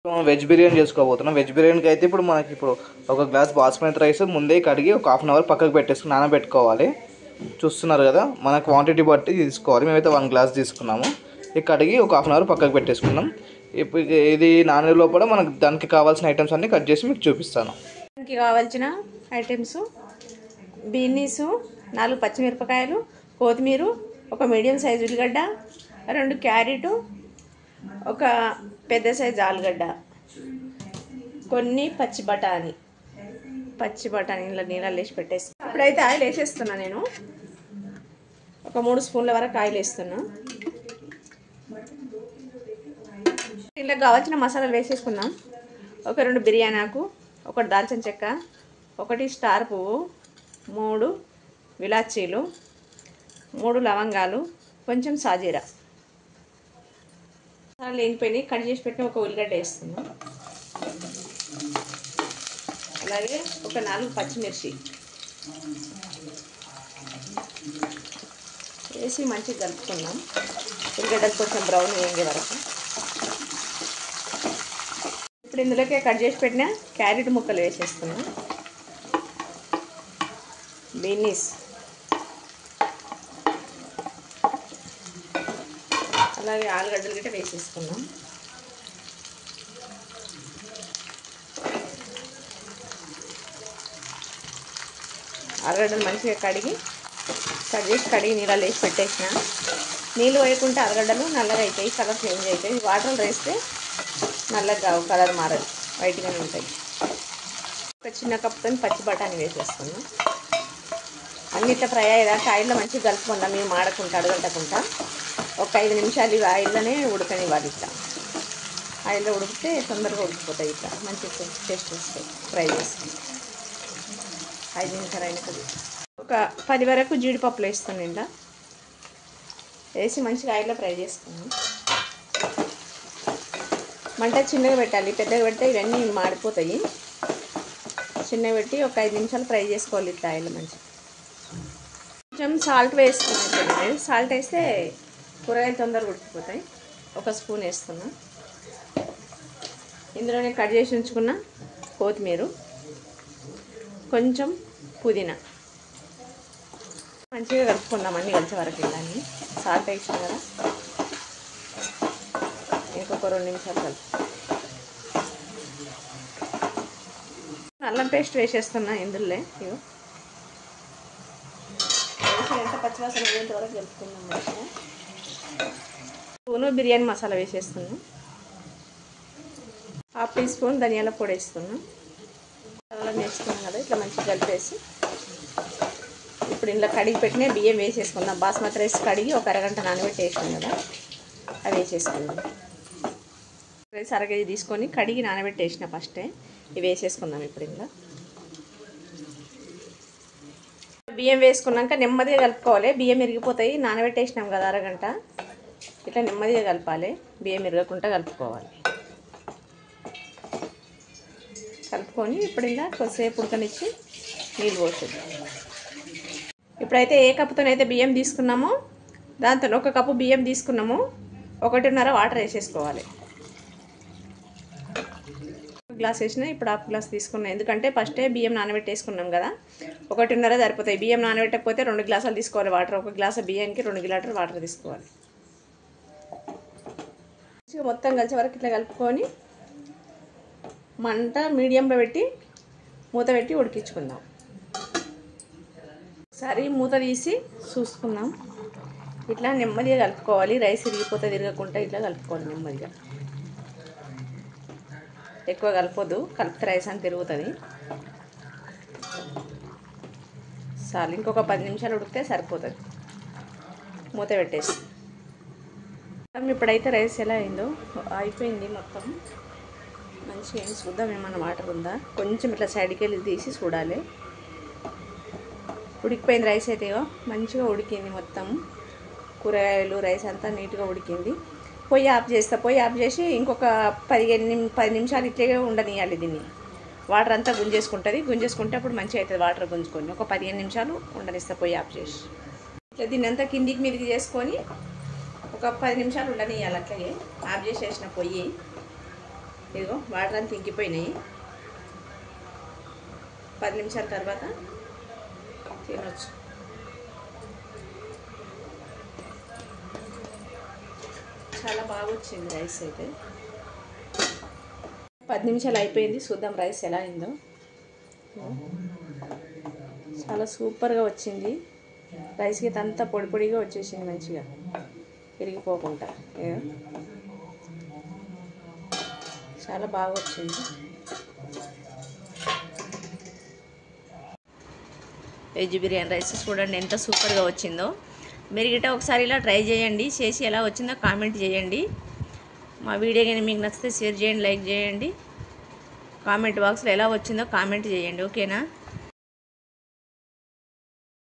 Veg biryani చేసుకోబోతున్నాం. Veg బిర్యానీకి అయితే ఇప్పుడు ఒక గ్లాస్ బాస్మతి రైస్ ముందే కడిగి ఒక హాఫ్ అన్ అవర్ పక్కకు పెట్టేసుకుని నానబెట్టుకోవాలి. చూస్తున్నారు కదా, మన క్వాంటిటీ బట్టి తీసుకోవాలి. మేమైతే 1 గ్లాస్ తీసుకున్నాము. ఇది కడిగి ఒక హాఫ్ అన్ అవర్ పక్కకు పెట్టేసుకున్నాం. ఇప్పుడు ఇది నానే లోపల మనకు దానికి కావాల్సిన ఐటమ్స్ అన్నీ కట్ చేసి మీకు చూపిస్తాను. దానికి కావాల్సిన ఐటమ్స్ బీనీసు, 4 పచ్చిమిరపకాయలు, కొత్తిమీర, ఒక మీడియం సైజు ఉల్లిగడ్డ, 2 క్యారెట్, ఒక పెద్ద సైజు ఆలుగడ్డ, కొన్ని పచ్చి బఠానీ నీళ్ళలో వేసి పెట్టేసి ఇప్పుడైతే ఆయిల్ వేసేస్తున్నా. నేను ఒక 3 స్పూన్ల వరకు ఆయిల్ వేస్తున్నా. దీంట్లో కావాల్సిన మసాలాలు వేసేసుకుందాం. ఒక 2 బిర్యానీ ఆకు, 1 దాల్చిన చెక్క, 1 స్టార్ పువ్వు, 3 విలాచీలు, 3 లవంగాలు, కొంచెం సాజీరా. మసాలాలు వేగిపోయి కట్ చేసి పెట్టిన ఒక ఉల్లిగడ్డ వేస్తున్నాం. అలాగే ఒక 4 పచ్చిమిర్చి వేసి మంచిగా కలుపుకున్నాం. ఉల్లిగడ్డలు కొంచెం బ్రౌన్ వేగే వరకు. ఇప్పుడు ఇందులోకే కట్ చేసి పెట్టిన క్యారెట్ ముక్కలు వేసేస్తున్నాం. బీనీస్, అలాగే ఆలుగడ్డలు గిట్ట వేసేసుకున్నాం. ఆలుగడ్డలు మంచిగా కట్ చేసి నీళ్ళలో వేసి పెట్టేసిన. నీళ్ళు వేయకుంటే ఆలుగడ్డలు నల్లగా అవుతాయి, కలర్ చేంజ్ అవుతాయి. వాటర్ వేస్తే నల్లగా కావు, కలర్ మారదు, వైట్గానే ఉంటాయి. ఒక చిన్న కప్పుతో పచ్చి బఠానీ వేసేస్తున్నాం. అన్నిట్లో ఫ్రై అయ్యేదాకా ఆయిల్లో మంచిగా కలుపుకుందాం. మేము మాడకుండా అడగంటకుండా ఒక 5 నిమిషాలు ఆయిల్లోనే ఉడకనివ్వాలి. ఇట్లా ఆయిల్లో ఉడికితే తొందరగా ఉడికిపోతాయి. ఇట్లా మంచిగా టేస్ట్ వస్తాయి. ఫ్రై చేసుకుని 5 నిమిషాలు అయినాక ఒక 10 వరకు జీడిపప్పులు వేస్తాను. ఇలా వేసి మంచిగా ఆయిల్లో ఫ్రై చేసుకున్నాం. మంట చిన్నగా పెట్టాలి, పెద్దగా పెడితే ఇవన్నీ మాడిపోతాయి. చిన్నగా పెట్టి ఒక 5 నిమిషాలు ఫ్రై చేసుకోవాలి. ఇట్లా ఆయిల్ మంచిగా. కొంచెం సాల్ట్ వేసుకున్నాం. సాల్ట్ వేస్తే కూరగాయలు తొందరగా ఉడికిపోతాయి. 1 స్పూన్ వేస్తున్నా. ఇందులోనే కట్ చేసి ఉంచుకున్న కొత్తిమీర, కొంచెం పుదీనా మంచిగా కలుపుకుందాం. అన్నీ కలిసే వరకు ఇలాన్ని సాల్ట్ వేసాం కదా. ఇంకొక 2 నిమిషాలు కలుపు. అల్లం పేస్ట్ వేసేస్తున్నా ఇందులో. ఇగో ఎంత పచ్చివాసన పోయేంత వరకు కలుపుకుందాం. మంచిగా స్పూను బిర్యానీ మసాలా వేసేస్తున్నాం. 1/2 టీ స్పూన్ ధనియాల పొడి వేస్తున్నాం. అల్లం వేస్తున్నాం కదా, ఇట్లా మంచిగా కలిపేసి ఇప్పుడు ఇంట్లో కడిగి పెట్టిన బియ్యం వేసేసుకుందాం. బాస్మతి రైస్ కడిగి ఒక అరగంట నానబెట్టి వేసాం కదా, అవి వేసేసుకుందాం. రైస్ అరగేది తీసుకొని కడిగి నానబెట్టి వేసిన ఫస్టే ఇవి వేసేసుకుందాం. ఇప్పుడు ఇంట్లో బియ్యం వేసుకున్నాక నెమ్మదిగా కలుపుకోవాలి. బియ్యం ఇరిగిపోతాయి. నానబెట్టేసినాం కదా అరగంట, ఇట్లా నెమ్మదిగా కలపాలి. బియ్యం ఇరగకుండా కలుపుకోవాలి. కలుపుకొని ఇప్పుడు ఇలా కొద్దిసేపు ఉడకనిచ్చి నీళ్ళు పోసేద్దాం. ఇప్పుడైతే ఏ కప్పుతోనైతే బియ్యం తీసుకున్నామో దాంతో 1 కప్పు బియ్యం తీసుకున్నాము, 1.5 వాటర్ వేసేసుకోవాలి. 1 గ్లాస్ వేసినా ఇప్పుడు 1/2 గ్లాస్ తీసుకున్నాం. ఎందుకంటే ఫస్టే బియ్యం నానబెట్టేసుకున్నాం కదా, 1.5 సరిపోతాయి. బియ్యం నానబెట్టకపోతే 2 గ్లాసులు తీసుకోవాలి వాటర్. 1 గ్లాసు బియ్యానికి 2 గ్లాసులు వాటర్ తీసుకోవాలి. మొత్తం కలిసే వరకు ఇట్లా కలుపుకొని మంట మీడియంలో పెట్టి మూత పెట్టి ఉడికించుకుందాం. ఒకసారి మూత తీసి చూసుకుందాం. ఇట్లా నెమ్మదిగా కలుపుకోవాలి. రైస్ ఇరిగిపోతే తిరగకుండా ఇట్లా కలుపుకోవాలి నెమ్మదిగా. ఎక్కువ కలపొద్దు, కలిపితే రైస్ అని తిరుగుతుంది. చాలు, ఇంకొక 10 నిమిషాలు ఉడికితే సరిపోతుంది. మూత పెట్టేసి ఇప్పుడైతే రైస్ ఎలా అయిందో అయిపోయింది మొత్తం. మంచిగా ఏం చూద్దాం, ఏమన్నా వాటర్ ఉందా. కొంచెం ఇట్లా సైడ్కి వెళ్ళి తీసి చూడాలి. ఉడికిపోయింది రైస్ అయితే. మంచిగా ఉడికింది మొత్తం. కూరగాయలు రైస్ అంతా నీట్గా ఉడికింది. పొయ్యి ఆఫ్ చేస్తా. పొయ్యి ఆఫ్ చేసి ఇంకొక 10 నిమిషాలు ఇట్లే ఉండనియాలి. దీన్ని వాటర్ అంతా గుంజేసుకుంటే అప్పుడు మంచిగా అవుతుంది. వాటర్ గుంజుకొని ఒక 15 నిమిషాలు ఉండనిస్తా పొయ్యి ఆఫ్ చేసి. ఇట్లా దీన్ని అంతా కిందికి మీదికి చేసుకొని ఒక 10 నిమిషాలు ఉండనియాలి. అట్లాగే ఆఫ్ చేసేసిన పొయ్యి ఇదిగో వాటర్ అంతా ఇంకిపోయినాయి. 10 నిమిషాల తర్వాత తినొచ్చు. చాలా బాగా వచ్చింది రైస్ అయితే. 10 నిమిషాలు అయిపోయింది. చూద్దాం రైస్ ఎలా అయిందో. చాలా సూపర్గా వచ్చింది. రైస్కి అంతా పొడి పొడిగా వచ్చేసింది, మంచిగా విరిగిపోకుండా. చాలా బాగా వచ్చింది. వెజ్ బిర్యానీ రైస్ చూడండి ఎంత సూపర్గా వచ్చిందో. మీరు గిట్ట ఒకసారి ఇలా ట్రై చేయండి, చేసి ఎలా వచ్చిందో కామెంట్ చేయండి. మా వీడియో కానీ మీకు నచ్చితే షేర్ చేయండి, లైక్ చేయండి. కామెంట్ బాక్స్లో ఎలా వచ్చిందో కామెంట్ చేయండి. ఓకేనా?